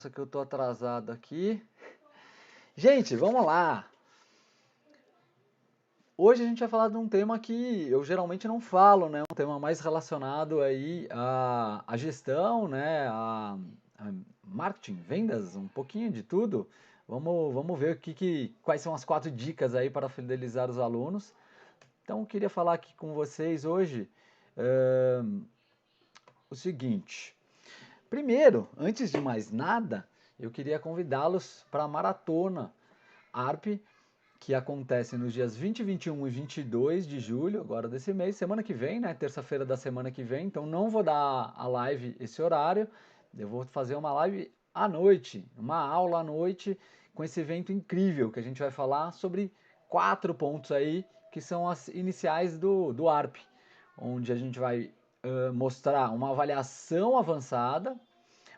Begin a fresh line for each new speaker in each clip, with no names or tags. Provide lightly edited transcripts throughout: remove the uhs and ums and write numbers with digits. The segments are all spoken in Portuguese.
Nossa, que eu tô atrasado aqui. Gente, vamos lá. Hoje a gente vai falar de um tema que eu geralmente não falo, né? Um tema mais relacionado aí à gestão, né? A marketing, vendas, um pouquinho de tudo. Vamos ver quais são as 4 dicas aí para fidelizar os alunos. Então, eu queria falar aqui com vocês hoje o seguinte. Primeiro, antes de mais nada, eu queria convidá-los para a maratona ARP, que acontece nos dias 20, 21 e 22 de julho, agora desse mês, semana que vem, né? Terça-feira da semana que vem. Então não vou dar a live esse horário. Eu vou fazer uma live à noite, uma aula à noite, com esse evento incrível que a gente vai falar sobre 4 pontos aí, que são as iniciais do ARP, onde a gente vai mostrar uma avaliação avançada,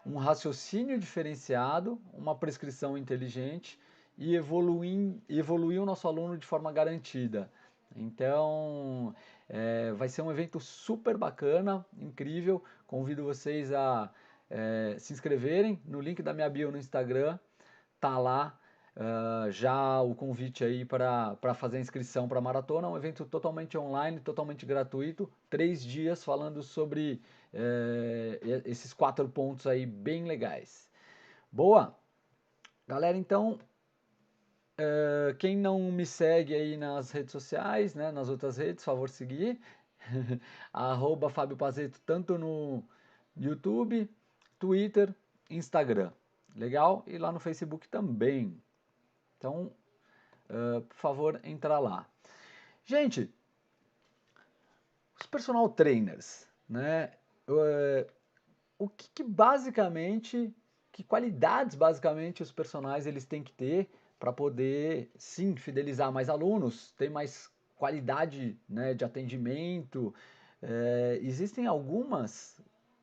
um raciocínio diferenciado, uma prescrição inteligente e evoluir o nosso aluno de forma garantida. Então, vai ser um evento super bacana, incrível. Convido vocês a se inscreverem no link da minha bio no Instagram. Tá lá já o convite aí para fazer a inscrição para a maratona. É um evento totalmente online, totalmente gratuito. 3 dias falando sobre esses 4 pontos aí bem legais. Boa! Galera, então, quem não me segue aí nas redes sociais, né, nas outras redes, favor seguir. Arroba Fábio Pazeto, tanto no YouTube, Twitter, Instagram. Legal? E lá no Facebook também. Então, por favor, entra lá. Gente, os personal trainers, né? O que basicamente, que qualidades basicamente os personagens eles têm que ter para poder, sim, fidelizar mais alunos, ter mais qualidade, né, de atendimento. Existem algumas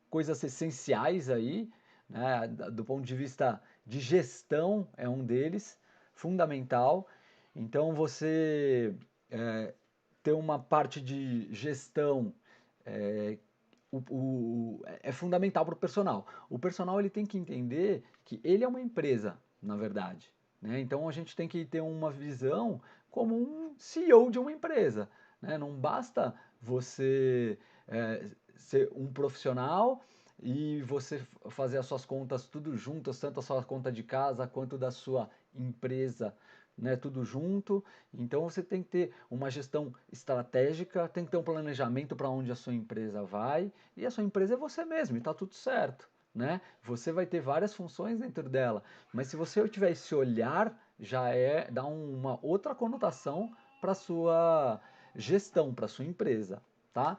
coisas essenciais aí, né, do ponto de vista de gestão é um deles, fundamental. Então você ter uma parte de gestão é, é fundamental para o personal. O personal ele tem que entender que ele é uma empresa, na verdade. Né? Então a gente tem que ter uma visão como um CEO de uma empresa. Né? Não basta você ser um profissional e você fazer as suas contas tudo juntas, tanto a sua conta de casa quanto da sua empresa, né, tudo junto. Então você tem que ter uma gestão estratégica, tem que ter um planejamento para onde a sua empresa vai, e a sua empresa é você mesmo, e está tudo certo. Né? Você vai ter várias funções dentro dela, mas se você tiver esse olhar, dá uma outra conotação para sua gestão, para sua empresa, tá?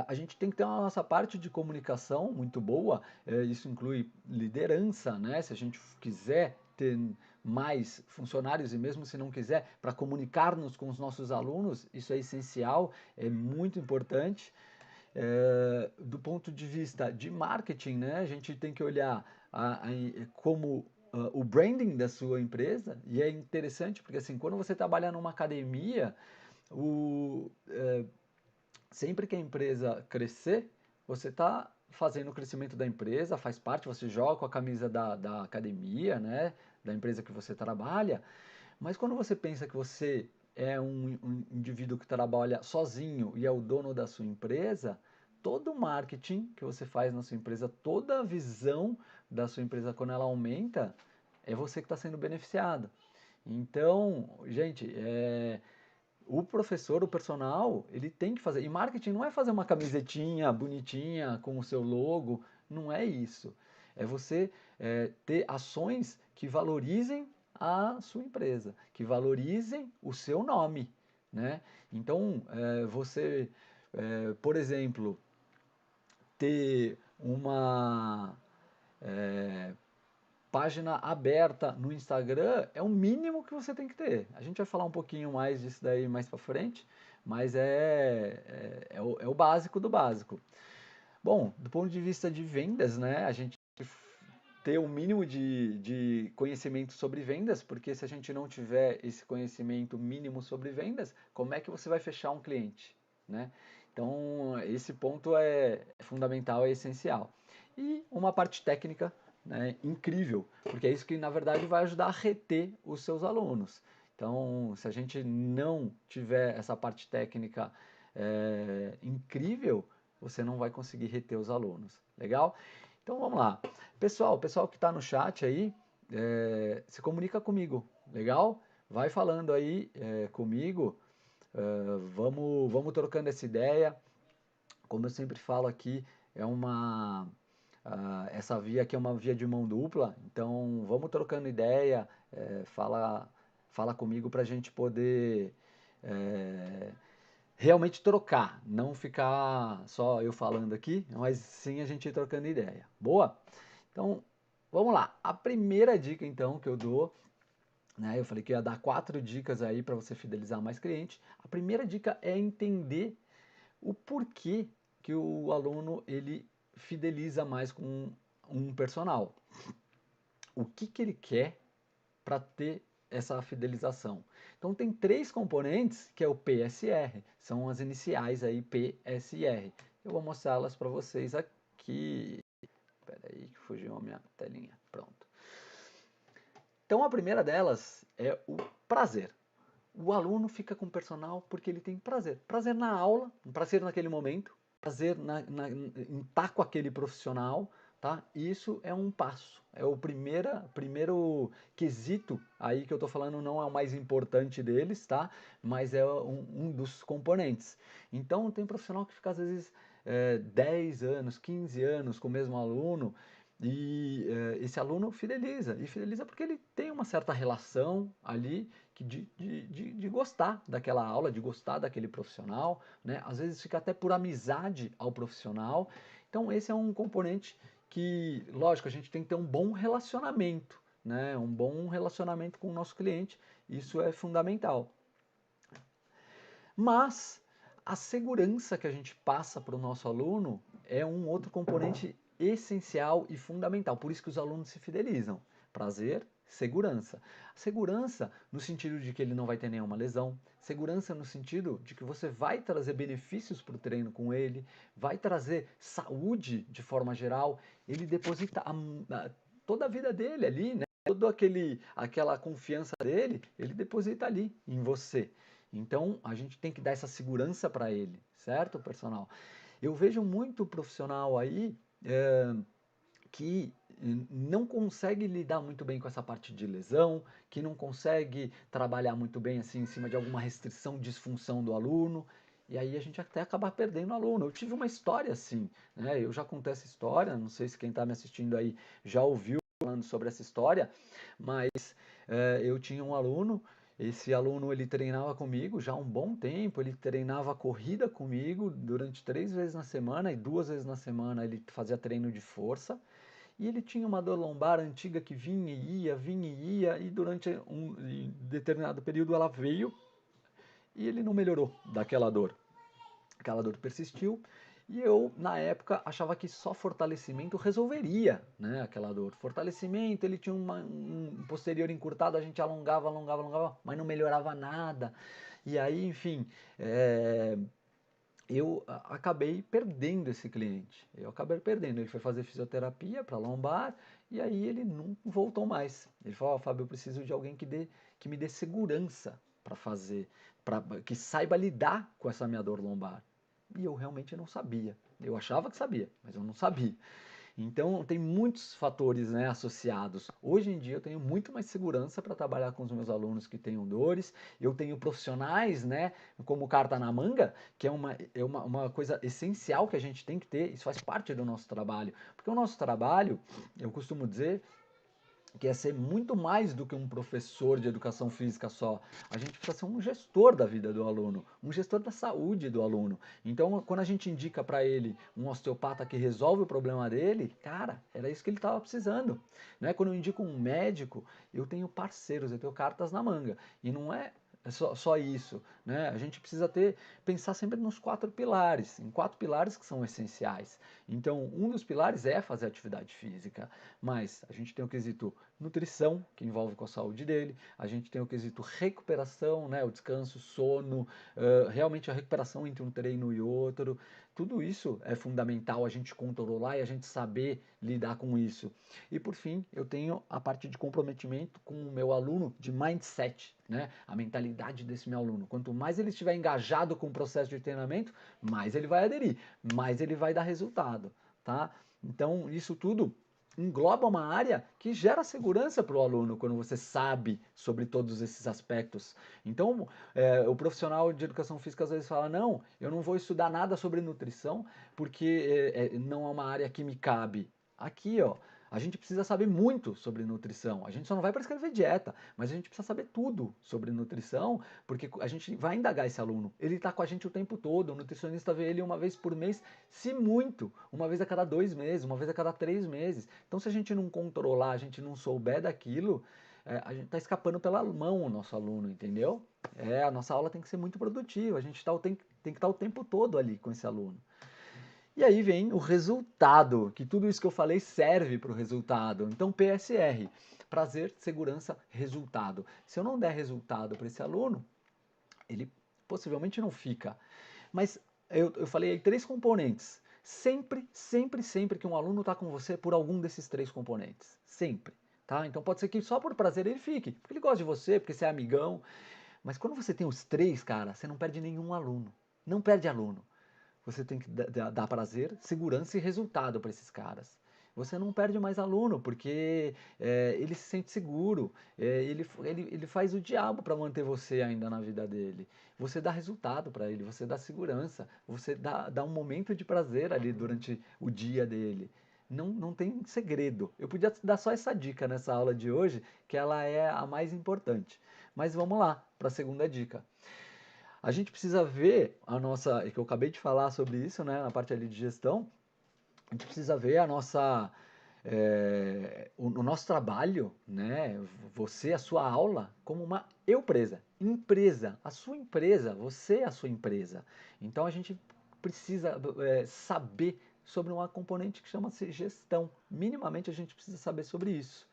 A gente tem que ter a nossa parte de comunicação muito boa, isso inclui liderança, né? Se a gente quiser ter mais funcionários e mesmo se não quiser, para comunicar-nos com os nossos alunos, isso é essencial, é muito importante. Do ponto de vista de marketing, né? A gente tem que olhar como o branding da sua empresa, e é interessante porque assim, quando você trabalha numa academia, o, sempre que a empresa crescer, você está fazendo o crescimento da empresa, faz parte, você joga com a camisa da academia, né, da empresa que você trabalha, mas quando você pensa que você é um indivíduo que trabalha sozinho e é o dono da sua empresa, todo o marketing que você faz na sua empresa, toda a visão da sua empresa quando ela aumenta, é você que está sendo beneficiado. Então, gente, o professor, o personal, ele tem que fazer. E marketing não é fazer uma camisetinha bonitinha com o seu logo, não é isso. É você ter ações que valorizem a sua empresa, que valorizem o seu nome, né? Então, por exemplo, ter uma página aberta no Instagram é o mínimo que você tem que ter. A gente vai falar um pouquinho mais disso daí mais para frente, mas é o básico do básico. Bom, do ponto de vista de vendas, né, a gente ter o um mínimo de conhecimento sobre vendas, porque se a gente não tiver esse conhecimento mínimo sobre vendas, como é que você vai fechar um cliente, né? Então, esse ponto é fundamental, é essencial. E uma parte técnica, né, incrível, porque é isso que na verdade vai ajudar a reter os seus alunos. Então, se a gente não tiver essa parte técnica incrível, você não vai conseguir reter os alunos. Legal? Então vamos lá. Pessoal, o pessoal que está no chat aí, se comunica comigo. Legal? Vai falando aí comigo. Vamos trocando essa ideia. Como eu sempre falo aqui, essa via aqui é uma via de mão dupla, então vamos trocando ideia, fala comigo para a gente poder realmente trocar, não ficar só eu falando aqui, mas sim a gente ir trocando ideia. Boa? Então, vamos lá. A primeira dica então que eu dou, né, eu falei que ia dar 4 dicas aí para você fidelizar mais clientes. A primeira dica é entender o porquê que o aluno ele fideliza mais com um personal. O que ele quer para ter essa fidelização? Então tem 3 componentes que é o PSR, são as iniciais aí PSR. Eu vou mostrá-las para vocês aqui. Espera aí que fugiu a minha telinha. Pronto. Então a primeira delas é o prazer. O aluno fica com o personal porque ele tem prazer. Prazer na aula, prazer naquele momento, prazer em estar com aquele profissional, tá? Isso é um passo. É o primeiro quesito aí que eu estou falando, não é o mais importante deles, tá? Mas é um dos componentes. Então tem profissional que fica às vezes 10 anos, 15 anos com o mesmo aluno, e esse aluno fideliza. E fideliza porque ele tem uma certa relação ali de gostar daquela aula, de gostar daquele profissional, né? Às vezes fica até por amizade ao profissional. Então esse é um componente que, lógico, a gente tem que ter um bom relacionamento, né? Um bom relacionamento com o nosso cliente, isso é fundamental. Mas a segurança que a gente passa para o nosso aluno é um outro componente essencial e fundamental. Por isso que os alunos se fidelizam. Prazer, segurança. Segurança no sentido de que ele não vai ter nenhuma lesão. Segurança no sentido de que você vai trazer benefícios para o treino com ele, vai trazer saúde de forma geral. Ele deposita toda a vida dele ali, né? Toda aquela confiança dele, ele deposita ali em você. Então, a gente tem que dar essa segurança para ele, certo, personal? Eu vejo muito profissional aí que não consegue lidar muito bem com essa parte de lesão, que não consegue trabalhar muito bem assim em cima de alguma restrição, disfunção do aluno, e aí a gente até acaba perdendo o aluno. Eu tive uma história assim, né? Eu já contei essa história, não sei se quem está me assistindo aí já ouviu falando sobre essa história, mas eu tinha um aluno. Esse aluno ele treinava comigo já há um bom tempo, ele treinava corrida comigo durante 3 vezes na semana e 2 vezes na semana ele fazia treino de força. E ele tinha uma dor lombar antiga que vinha e ia, e durante um determinado período ela veio e ele não melhorou daquela dor. Aquela dor persistiu e eu, na época, achava que só fortalecimento resolveria, né, aquela dor. Fortalecimento, ele tinha um posterior encurtado, a gente alongava, mas não melhorava nada. E aí, enfim, eu acabei perdendo esse cliente. Eu acabei perdendo. Ele foi fazer fisioterapia para lombar e aí ele não voltou mais. Ele falou: oh, Fábio, eu preciso de alguém que me dê segurança para fazer, que saiba lidar com essa minha dor lombar. E eu realmente não sabia. Eu achava que sabia, mas eu não sabia. Então, tem muitos fatores, né, associados. Hoje em dia, eu tenho muito mais segurança para trabalhar com os meus alunos que tenham dores. Eu tenho profissionais, né, como carta na manga, que é uma coisa essencial que a gente tem que ter. Isso faz parte do nosso trabalho. Porque o nosso trabalho, eu costumo dizer, que é ser muito mais do que um professor de educação física só. A gente precisa ser um gestor da vida do aluno, um gestor da saúde do aluno. Então, quando a gente indica para ele um osteopata que resolve o problema dele, cara, era isso que ele estava precisando. Não é? Quando eu indico um médico, eu tenho parceiros, eu tenho cartas na manga. E não é só isso, né? A gente precisa pensar sempre nos 4 pilares, em 4 pilares que são essenciais. Então, um dos pilares é fazer atividade física, mas a gente tem o quesito nutrição, que envolve com a saúde dele, a gente tem o quesito recuperação, né? O descanso, sono, realmente a recuperação entre um treino e outro, tudo isso é fundamental a gente controlar e a gente saber lidar com isso. E por fim, eu tenho a parte de comprometimento com o meu aluno, de mindset, né? A mentalidade desse meu aluno. Quanto mais ele estiver engajado com o processo de treinamento, mais ele vai aderir, mais ele vai dar resultado, tá? Então, isso tudo engloba uma área que gera segurança para o aluno quando você sabe sobre todos esses aspectos. Então, o profissional de educação física às vezes fala: não, eu não vou estudar nada sobre nutrição porque não é uma área que me cabe. Aqui, ó, a gente precisa saber muito sobre nutrição. A gente só não vai prescrever dieta, mas a gente precisa saber tudo sobre nutrição, porque a gente vai indagar esse aluno. Ele está com a gente o tempo todo. O nutricionista vê ele uma vez por mês, se muito, uma vez a cada 2 meses, uma vez a cada 3 meses. Então, se a gente não controlar, a gente não souber daquilo, a gente está escapando pela mão o nosso aluno, entendeu? A nossa aula tem que ser muito produtiva. A gente tem que estar o tempo todo ali com esse aluno. E aí vem o resultado, que tudo isso que eu falei serve para o resultado. Então, PSR, prazer, segurança, resultado. Se eu não der resultado para esse aluno, ele possivelmente não fica. Mas eu falei aí 3 componentes. Sempre, sempre, sempre que um aluno está com você por algum desses 3 componentes. Sempre. Tá? Então pode ser que só por prazer ele fique, porque ele gosta de você, porque você é amigão. Mas quando você tem os 3, cara, você não perde nenhum aluno. Não perde aluno. Você tem que dar prazer, segurança e resultado para esses caras. Você não perde mais aluno, porque ele se sente seguro, ele faz o diabo para manter você ainda na vida dele. Você dá resultado para ele, você dá segurança, você dá um momento de prazer ali durante o dia dele. Não tem segredo. Eu podia dar só essa dica nessa aula de hoje, que ela é a mais importante. Mas vamos lá para a segunda dica. A gente precisa ver a nossa, e que eu acabei de falar sobre isso, né, na parte ali de gestão, a gente precisa ver a nossa, o nosso trabalho, né, você, a sua aula, como uma empresa, a sua empresa, você é a sua empresa. Então a gente precisa saber sobre uma componente que chama-se gestão. Minimamente a gente precisa saber sobre isso,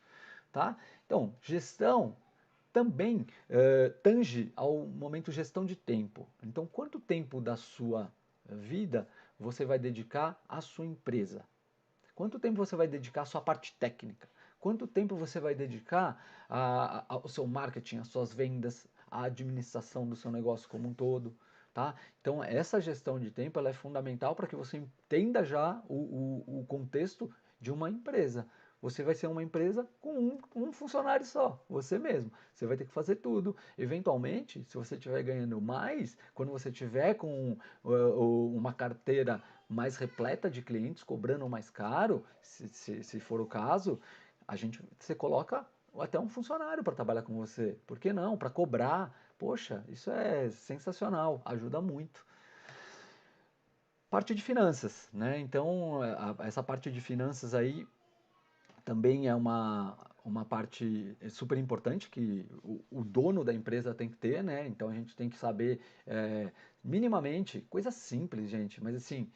tá? Então, gestão também tange ao momento gestão de tempo. Então, quanto tempo da sua vida você vai dedicar à sua empresa? Quanto tempo você vai dedicar à sua parte técnica? Quanto tempo você vai dedicar ao seu marketing, às suas vendas, à administração do seu negócio como um todo? Tá? Então, essa gestão de tempo ela é fundamental para que você entenda já o contexto de uma empresa. Você vai ser uma empresa com um funcionário só, você mesmo. Você vai ter que fazer tudo. Eventualmente, se você estiver ganhando mais, quando você tiver com uma carteira mais repleta de clientes, cobrando mais caro, se for o caso, você coloca até um funcionário para trabalhar com você. Por que não? Para cobrar. Poxa, isso é sensacional, ajuda muito. Parte de finanças, né? Então, essa parte de finanças aí também é uma parte super importante que o dono da empresa tem que ter, né? Então a gente tem que saber minimamente, coisa simples, gente, mas assim,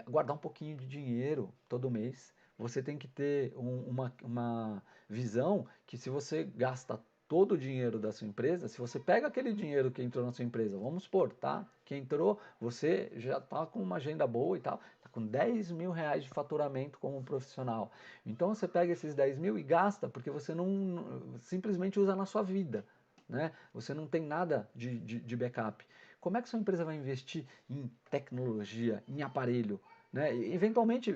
guardar um pouquinho de dinheiro todo mês. Você tem que ter uma visão que se você gasta todo o dinheiro da sua empresa, se você pega aquele dinheiro que entrou na sua empresa, vamos supor, tá? Que entrou, você já está com uma agenda boa e tal, está com 10 mil reais de faturamento como profissional. Então você pega esses 10 mil e gasta, porque você não simplesmente usa na sua vida, né? Você não tem nada de backup. Como é que sua empresa vai investir em tecnologia, em aparelho? Né? E, eventualmente,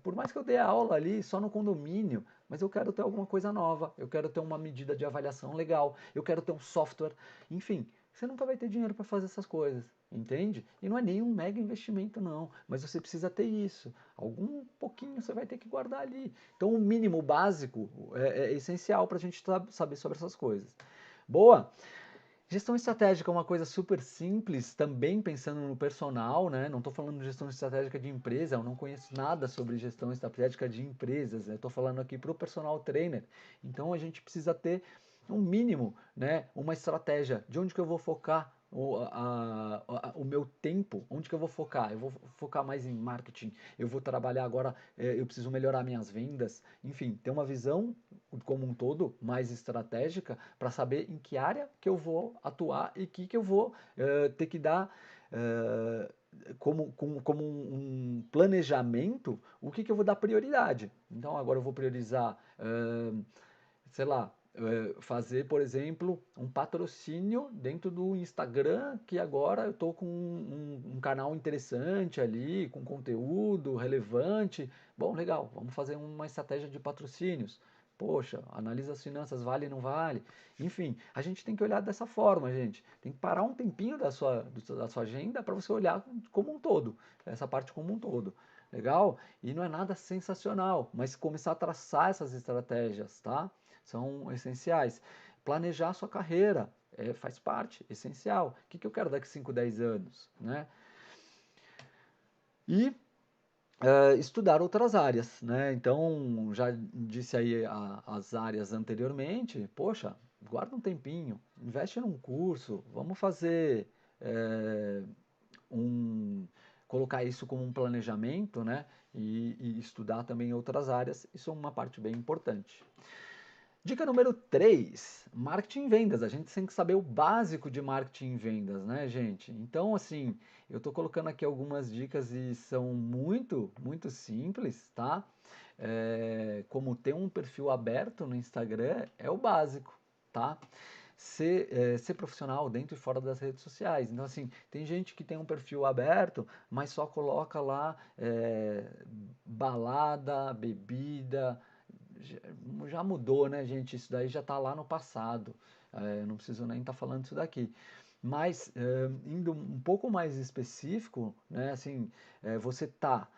por mais que eu dê aula ali só no condomínio, mas eu quero ter alguma coisa nova, eu quero ter uma medida de avaliação legal, eu quero ter um software, enfim, você nunca vai ter dinheiro para fazer essas coisas, entende? E não é nenhum mega investimento não, mas você precisa ter isso, algum pouquinho você vai ter que guardar ali. Então o mínimo básico é essencial para a gente saber sobre essas coisas. Boa! Gestão estratégica é uma coisa super simples, também pensando no personal, né? Não estou falando de gestão estratégica de empresa, eu não conheço nada sobre gestão estratégica de empresas, estou falando aqui para o personal trainer. Então a gente precisa ter um mínimo, né? Uma estratégia de onde que eu vou focar o meu tempo, onde que eu vou focar? Eu vou focar mais em marketing, eu vou trabalhar agora, eu preciso melhorar minhas vendas, enfim, ter uma visão como um todo mais estratégica para saber em que área que eu vou atuar e que eu vou ter que dar como um planejamento, o que eu vou dar prioridade. Então, agora eu vou priorizar, sei lá, fazer, por exemplo, um patrocínio dentro do Instagram, que agora eu estou com um canal interessante ali, com conteúdo relevante. Bom, legal, vamos fazer uma estratégia de patrocínios. Poxa, analisa as finanças, vale, não vale. Enfim, a gente tem que olhar dessa forma, gente. Tem que parar um tempinho da sua agenda para você olhar como um todo, essa parte como um todo. Legal? E não é nada sensacional, mas começar a traçar essas estratégias, tá? São essenciais. Planejar a sua carreira faz parte, essencial. O que eu quero daqui 5, 10 anos, né? E estudar outras áreas, né? Então, já disse aí as áreas anteriormente, poxa, guarda um tempinho, investe num curso, vamos fazer é, um, colocar isso como um planejamento, né? E estudar também outras áreas, isso é uma parte bem importante. Dica número 3, marketing e vendas. A gente tem que saber o básico de marketing e vendas, né, gente? Então, assim, eu estou colocando aqui algumas dicas e são muito simples, tá? Como ter um perfil aberto no Instagram é o básico, tá? Ser profissional dentro e fora das redes sociais. Então, assim, tem gente que tem um perfil aberto, mas só coloca lá balada, bebida, já mudou, né, gente? Isso daí já está lá no passado. Não preciso nem estar falando isso daqui. Mas, indo um pouco mais específico, né, assim, você tá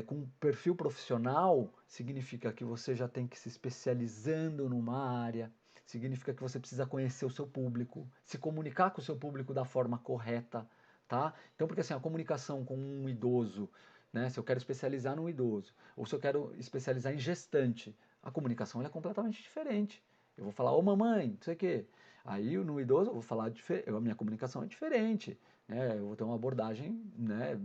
com um perfil profissional, significa que você já tem que se especializando numa área, significa que você precisa conhecer o seu público, se comunicar com o seu público da forma correta, tá? Então, porque assim, a comunicação com um idoso, né, se eu quero especializar num idoso, ou se eu quero especializar em gestante, a comunicação é completamente diferente. Eu vou falar, ô mamãe, não sei o quê. Aí no idoso eu vou falar, a minha comunicação é diferente, né? Eu vou ter uma abordagem, né,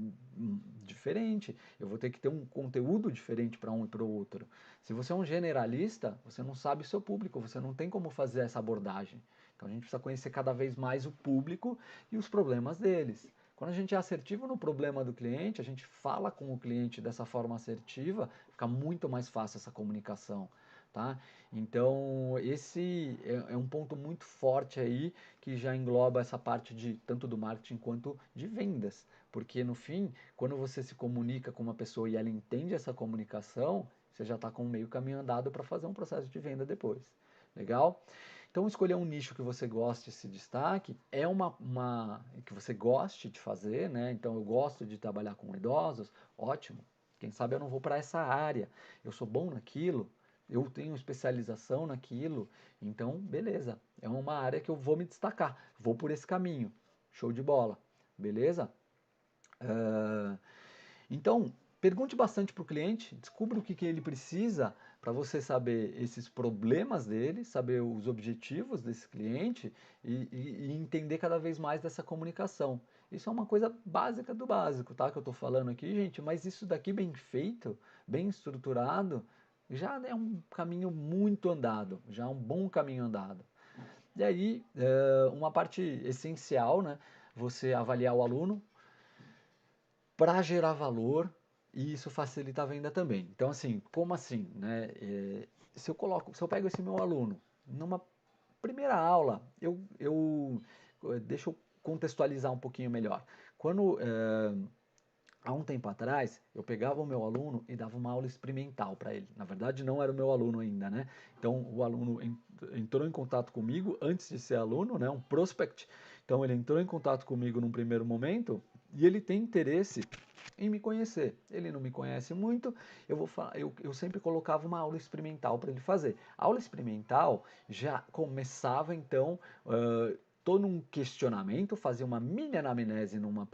diferente. Eu vou ter que ter um conteúdo diferente para um e para o outro. Se você é um generalista, você não sabe o seu público, você não tem como fazer essa abordagem. Então a gente precisa conhecer cada vez mais o público e os problemas deles. Quando a gente é assertivo no problema do cliente, a gente fala com o cliente dessa forma assertiva, fica muito mais fácil essa comunicação. Tá? Então, esse é um ponto muito forte aí que já engloba essa parte de tanto do marketing quanto de vendas. Porque no fim, quando você se comunica com uma pessoa e ela entende essa comunicação, você já está com meio caminho andado para fazer um processo de venda depois. Legal? Então, escolher um nicho que você goste, se destaque, é que você goste de fazer, né? Então, eu gosto de trabalhar com idosos, ótimo. Quem sabe eu não vou para essa área. Eu sou bom naquilo, eu tenho especialização naquilo, então, beleza. É uma área que eu vou me destacar. Vou por esse caminho. Show de bola. Beleza? Então, pergunte bastante para o cliente, descubra o que ele precisa para você saber esses problemas dele, saber os objetivos desse cliente e entender cada vez mais dessa comunicação. Isso é uma coisa básica do básico, tá? Que eu estou falando aqui, gente, mas isso daqui bem feito, bem estruturado, já é um caminho muito andado, já é um bom caminho andado. E aí, uma parte essencial, né? Você avaliar o aluno, para gerar valor e isso facilita a venda também. Então, assim, como assim, né? Se eu pego esse meu aluno numa primeira aula, deixa eu contextualizar um pouquinho melhor. Quando há um tempo atrás, eu pegava o meu aluno e dava uma aula experimental para ele. Na verdade, não era o meu aluno ainda, né? Então, o aluno entrou em contato comigo antes de ser aluno, né? Um prospect. Então, ele entrou em contato comigo num primeiro momento e ele tem interesse em me conhecer. Ele não me conhece muito, eu sempre colocava uma aula experimental para ele fazer. A aula experimental já começava, então, todo um questionamento, fazia uma mini anamnese num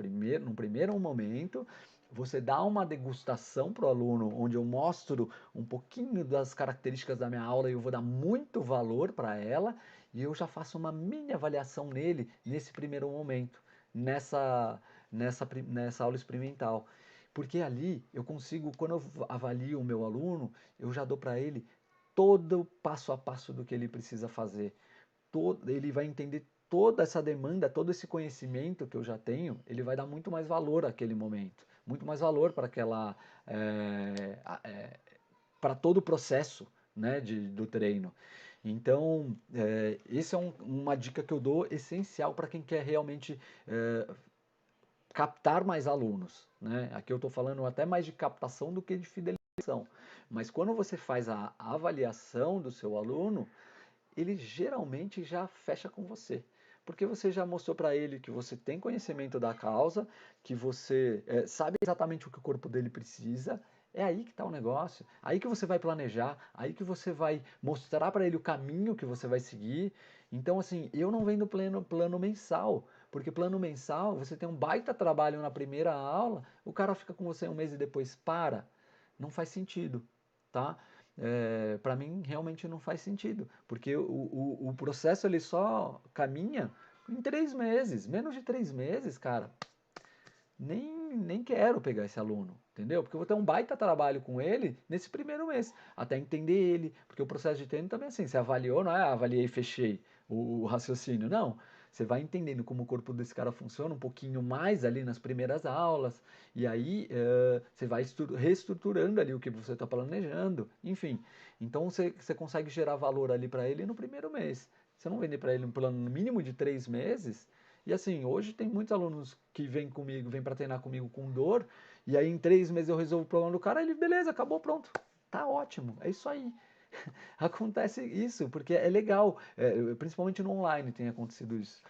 primeiro momento, você dá uma degustação para o aluno, onde eu mostro um pouquinho das características da minha aula e eu vou dar muito valor para ela, e eu já faço uma mini avaliação nele nesse primeiro momento, nessa aula experimental. Porque ali eu consigo, quando eu avalio o meu aluno, eu já dou para ele todo o passo a passo do que ele precisa fazer. Ele vai entender toda essa demanda, todo esse conhecimento que eu já tenho, ele vai dar muito mais valor àquele momento, muito mais valor para aquela, para todo o processo, né, do treino. Então, essa é uma dica que eu dou essencial para quem quer realmente captar mais alunos, né? Aqui eu estou falando até mais de captação do que de fidelização. Mas quando você faz a avaliação do seu aluno, ele geralmente já fecha com você. Porque você já mostrou para ele que você tem conhecimento da causa, que você sabe exatamente o que o corpo dele precisa. É aí que está o negócio. Aí que você vai planejar, aí que você vai mostrar para ele o caminho que você vai seguir. Então, assim, eu não vendo plano mensal, porque plano mensal, você tem um baita trabalho na primeira aula, o cara fica com você um mês e depois para. Não faz sentido, tá? Para mim realmente não faz sentido, porque o processo ele só caminha em 3 meses, menos de 3 meses, cara. Nem quero pegar esse aluno, entendeu? Porque eu vou ter um baita trabalho com ele nesse primeiro mês, até entender ele, porque o processo de treino também é assim, você avaliou, não é avaliei e fechei o raciocínio, não. Você vai entendendo como o corpo desse cara funciona um pouquinho mais ali nas primeiras aulas, e aí você vai reestruturando ali o que você está planejando, enfim. Então você consegue gerar valor ali para ele no primeiro mês. Você não vender para ele um plano no mínimo de 3 meses, e assim, hoje tem muitos alunos que vêm comigo, vêm para treinar comigo com dor, e aí em 3 meses eu resolvo o problema do cara, ele, beleza, acabou, pronto. Tá ótimo, é isso aí. Acontece isso, porque é legal, principalmente no online tem acontecido isso.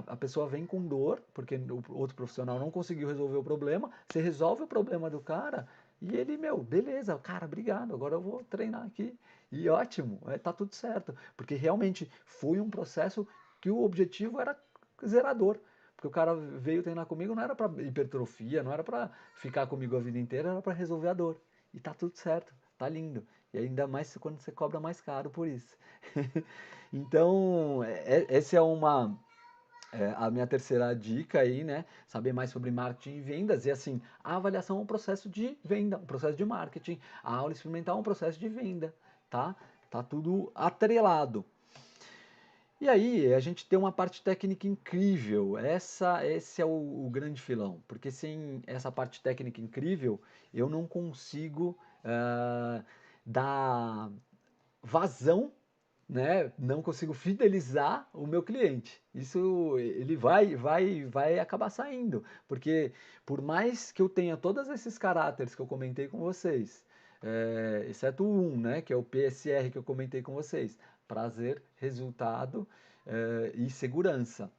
A pessoa vem com dor, porque o outro profissional não conseguiu resolver o problema, você resolve o problema do cara, e ele, meu, beleza, cara, obrigado, agora eu vou treinar aqui. E ótimo, tá tudo certo, porque realmente foi um processo que o objetivo era zerador. Porque o cara veio treinar comigo não era para hipertrofia, não era para ficar comigo a vida inteira, era para resolver a dor. E tá tudo certo, tá lindo. E ainda mais quando você cobra mais caro por isso. Então, essa a minha terceira dica aí, né? Saber mais sobre marketing e vendas. E assim, a avaliação é um processo de venda, um processo de marketing. A aula experimental é um processo de venda, tá? Tá tudo atrelado. E aí, a gente tem uma parte técnica incrível. Esse é o grande filão, porque sem essa parte técnica incrível, eu não consigo dar vazão, né? Não consigo fidelizar o meu cliente. Isso ele vai acabar saindo, porque por mais que eu tenha todos esses caráteres que eu comentei com vocês, exceto um, né, que é o PSR que eu comentei com vocês, prazer, resultado e segurança.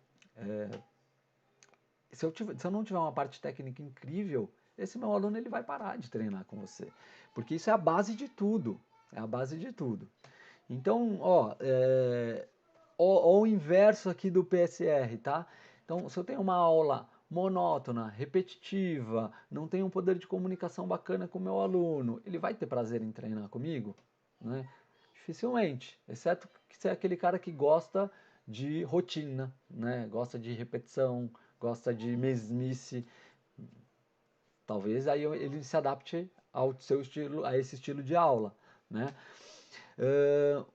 Se eu não tiver uma parte técnica incrível, esse meu aluno ele vai parar de treinar com você, porque isso é a base de tudo. É a base de tudo. Então, ó, o inverso aqui do PSR, tá? Então, se eu tenho uma aula monótona, repetitiva, não tenho um poder de comunicação bacana com o meu aluno, ele vai ter prazer em treinar comigo? Né? Dificilmente, exceto que você é aquele cara que gosta de rotina, né? Gosta de repetição, gosta de mesmice. Talvez aí ele se adapte ao seu estilo, a esse estilo de aula, né?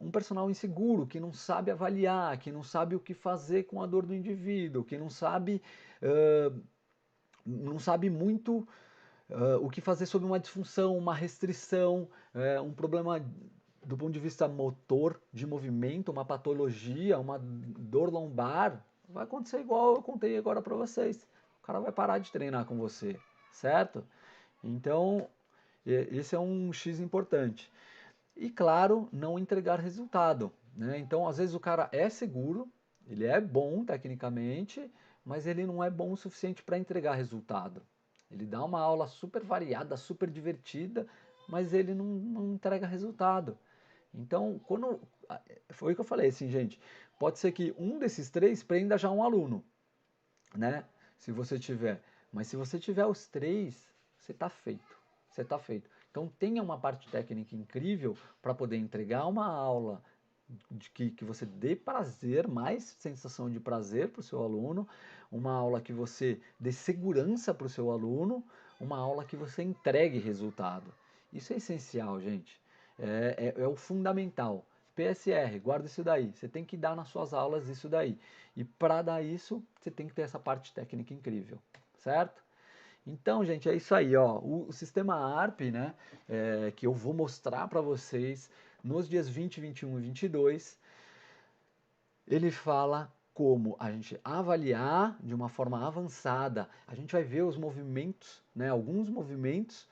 Um personal inseguro, que não sabe avaliar, que não sabe o que fazer com a dor do indivíduo, que não sabe muito o que fazer sobre uma disfunção, uma restrição, um problema do ponto de vista motor, de movimento, uma patologia, uma dor lombar, vai acontecer igual eu contei agora para vocês. O cara vai parar de treinar com você, certo? Então, esse é um X importante. E claro, não entregar resultado, né? Então, às vezes o cara é seguro, ele é bom tecnicamente, mas ele não é bom o suficiente para entregar resultado. Ele dá uma aula super variada, super divertida, mas ele não entrega resultado. Então, foi o que eu falei, assim, gente, pode ser que um desses três prenda já um aluno, né? Se você tiver, mas se você tiver os três, você está feito. Você está feito. Então tenha uma parte técnica incrível para poder entregar uma aula de que você dê prazer, mais sensação de prazer para o seu aluno, uma aula que você dê segurança para o seu aluno, uma aula que você entregue resultado. Isso é essencial, gente. É o fundamental. PSR, guarda isso daí. Você tem que dar nas suas aulas isso daí. E para dar isso, você tem que ter essa parte técnica incrível, certo? Então, gente, é isso aí, ó. O sistema ARP, né, que eu vou mostrar para vocês nos dias 20, 21 e 22, ele fala como a gente avaliar de uma forma avançada. A gente vai ver os movimentos, né, alguns movimentos,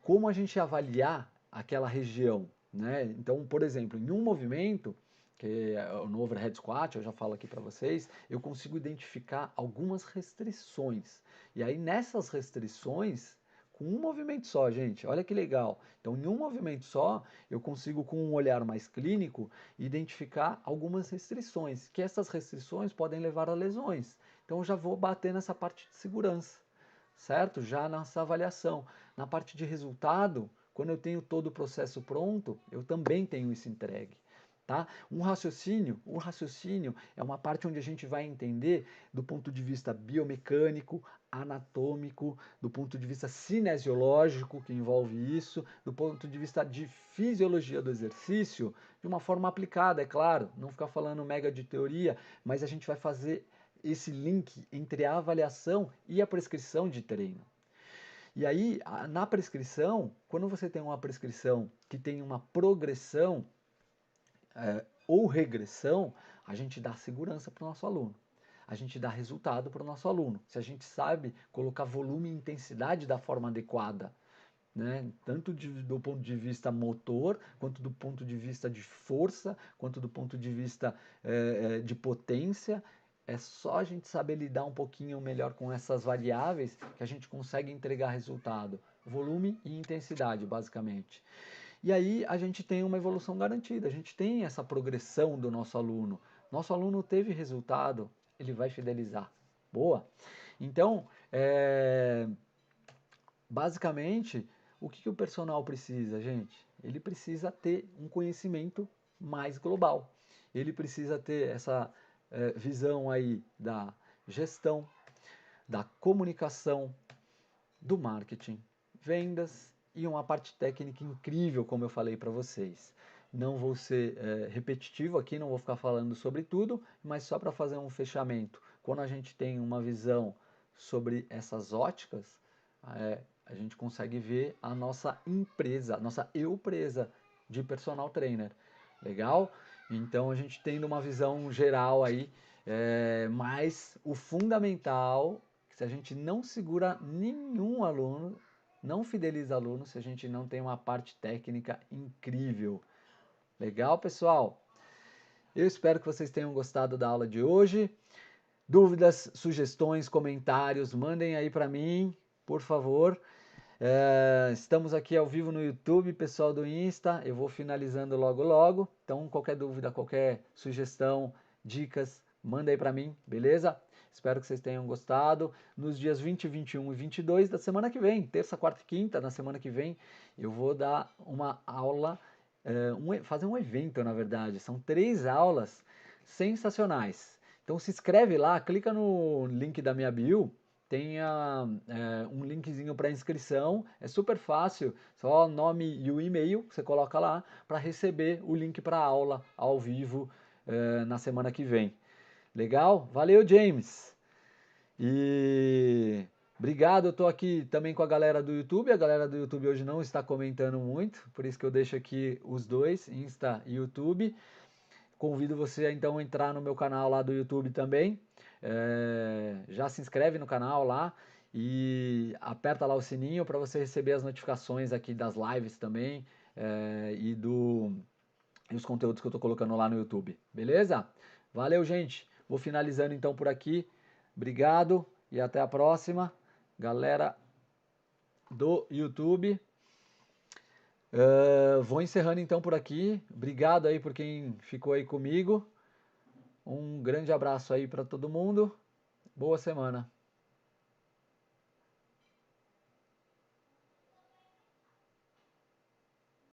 como a gente avaliar aquela região, né? Então, por exemplo, em um movimento, que é no overhead squat, eu já falo aqui para vocês, eu consigo identificar algumas restrições. E aí nessas restrições, com um movimento só, gente, olha que legal. Então, em um movimento só, eu consigo, com um olhar mais clínico, identificar algumas restrições, que essas restrições podem levar a lesões. Então, eu já vou bater nessa parte de segurança, certo? Já nessa avaliação. Na parte de resultado, quando eu tenho todo o processo pronto, eu também tenho isso entregue. Tá? O raciocínio é uma parte onde a gente vai entender do ponto de vista biomecânico, anatômico, do ponto de vista cinesiológico, que envolve isso, do ponto de vista de fisiologia do exercício, de uma forma aplicada, é claro, não ficar falando mega de teoria, mas a gente vai fazer esse link entre a avaliação e a prescrição de treino. E aí, na prescrição, quando você tem uma prescrição que tem uma progressão ou regressão, a gente dá segurança para o nosso aluno. A gente dá resultado para o nosso aluno. Se a gente sabe colocar volume e intensidade da forma adequada, né? Tanto do ponto de vista motor, quanto do ponto de vista de força, quanto do ponto de vista de potência. É só a gente saber lidar um pouquinho melhor com essas variáveis que a gente consegue entregar resultado. Volume e intensidade, basicamente. E aí a gente tem uma evolução garantida, a gente tem essa progressão do nosso aluno. Nosso aluno teve resultado, ele vai fidelizar. Boa? Então, basicamente, o que o personal precisa, gente? Ele precisa ter um conhecimento mais global. Ele precisa ter essa visão aí da gestão, da comunicação, do marketing, vendas e uma parte técnica incrível, como eu falei para vocês. Não vou ser repetitivo aqui, não vou ficar falando sobre tudo, mas só para fazer um fechamento. Quando a gente tem uma visão sobre essas óticas, a gente consegue ver a nossa empresa, a nossa eu-presa de personal trainer. Legal? Então a gente tendo uma visão geral aí, mas o fundamental, se a gente não segura nenhum aluno, não fideliza aluno, se a gente não tem uma parte técnica incrível. Legal, pessoal? Eu espero que vocês tenham gostado da aula de hoje. Dúvidas, sugestões, comentários, mandem aí para mim, por favor. Estamos aqui ao vivo no YouTube, pessoal do Insta. Eu vou finalizando logo logo. Então, qualquer dúvida, qualquer sugestão, dicas, manda aí para mim, beleza? Espero que vocês tenham gostado. Nos dias 20, 21 e 22 da semana que vem, terça, quarta e quinta, na semana que vem, eu vou dar uma aula, fazer um evento, na verdade. São 3 aulas sensacionais. Então se inscreve lá, clica no link da minha bio, tem um linkzinho para inscrição, é super fácil, só nome e o e-mail, você coloca lá para receber o link para a aula ao vivo na semana que vem. Legal? Valeu, James! E obrigado, eu estou aqui também com a galera do YouTube. A galera do YouTube hoje não está comentando muito, por isso que eu deixo aqui os dois, Insta e YouTube. Convido você a então entrar no meu canal lá do YouTube também. Já se inscreve no canal lá e aperta lá o sininho para você receber as notificações aqui das lives também e os conteúdos que eu estou colocando lá no YouTube. Beleza? Valeu, gente! Vou finalizando então por aqui. Obrigado e até a próxima. Galera do YouTube. Vou encerrando então por aqui. Obrigado aí por quem ficou aí comigo. Um grande abraço aí para todo mundo. Boa semana.